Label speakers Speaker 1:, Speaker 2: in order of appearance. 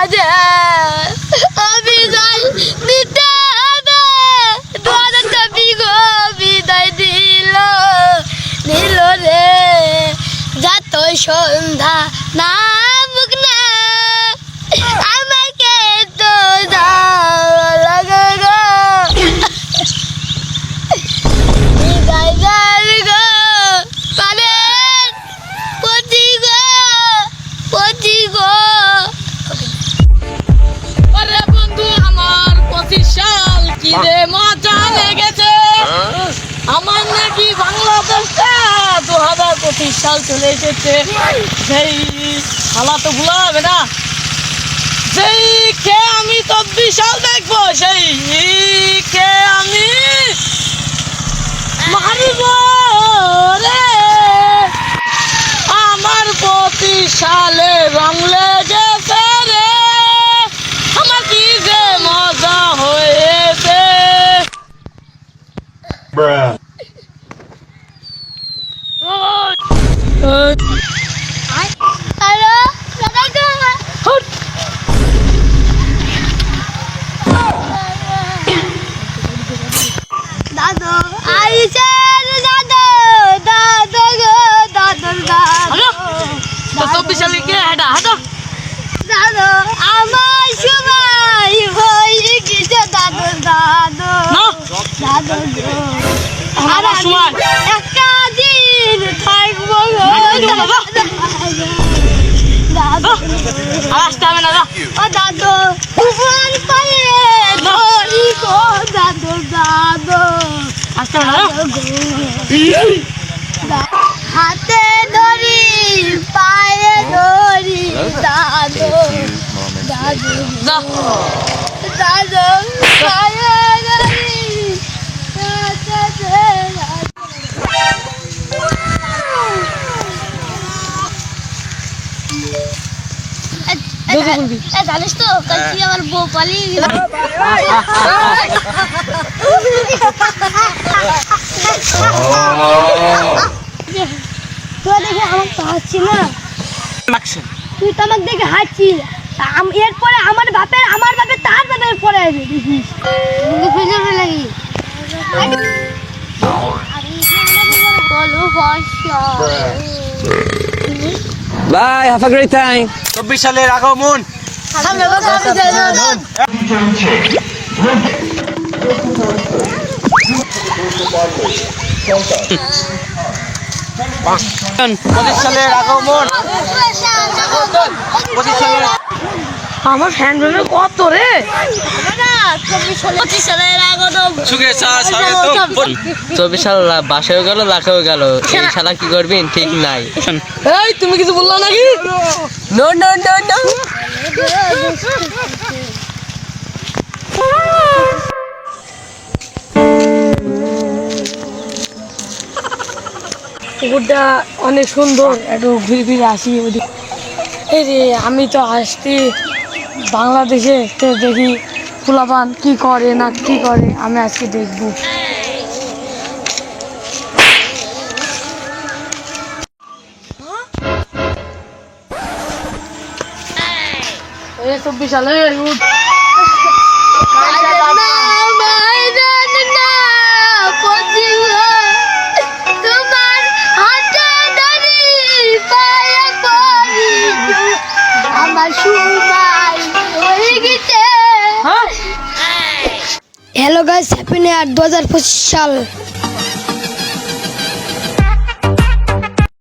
Speaker 1: মাঝে বিদায় নিতে হবে। দোয়ারটা বিগো বিদায় দিল দিল রে, যত সন্ধ্যা না বুক না আমাকে তো যাওয়া লাগে গো। বিদায় যাই গো পারেন পতি গো পতি গো।
Speaker 2: আরে বন্ধু আমার 25 সাল কি রে মজা লেগেছে। আমার নাকি বাংলাদেশটা 2025 সাল চলে এসেছে। সেই শালা তো ভুলা হবে না, সেই কে আমি 24 সাল দেখবো, সেই কে আমি মারিব রে। আমার 25 সালে রং লেগেছে রে, আমার কি যে মজা হয়েছে।
Speaker 1: হ্যালো দাদা তো দাদু আইছে দাদু দাদু গো দাদু দাদু।
Speaker 2: 24 সালে কে হাঁটা হাঁটো
Speaker 1: দাদু আমার সময় হয়ে গেছে দাদু দাদু দাদু গো।
Speaker 2: আমার সময়
Speaker 1: একটা দিন থাকবো গো দাদু।
Speaker 2: আসতে হবে না।
Speaker 1: ও দাদু তোমার পায়ে ধরি গো দাদু দাদু।
Speaker 2: আসতে হবে না।
Speaker 1: হাতে ধরি পায়ে ধরি দাদু দাদু
Speaker 2: যা
Speaker 1: দাদু পায়ে ধরি জানিস তো কালকে আমার বউ পালিয়ে গেল। তুই দেখে আমার তো হাসছি না, তুই তো আমাকে দেখে হাসছি। এরপরে আমার বাপের তার বাপের পরে আসবে দেখিস লাগি।
Speaker 3: Bye, have a great time.
Speaker 4: 24 সালের আগমন। সালের আগমন।
Speaker 2: আমার ফ্যান বেবে কত রে।
Speaker 1: 25 সালের আগমন।
Speaker 3: 24 সাল বাসায়ও গেল লাখেও গেল, এই শালা কি করবেন ঠিক নাই।
Speaker 2: এই তুমি কিছু বললা নাকি?
Speaker 3: No no no no.
Speaker 2: পুকুরটা অনেক সুন্দর, একটু ঘুরে ফিরে আসি ওদিক। এই রে আমি তো আসছি বাংলাদেশে, তো দেখি ফুলাপান কি করে না কি করে, আমি আজকে দেখবো। এই 24 সালে উঠ।
Speaker 1: তোমার হাতে ধরি পায়ে পড়ি আমার সময় হয়ে গেছে। Hello guys, happy new year 2025 সাল।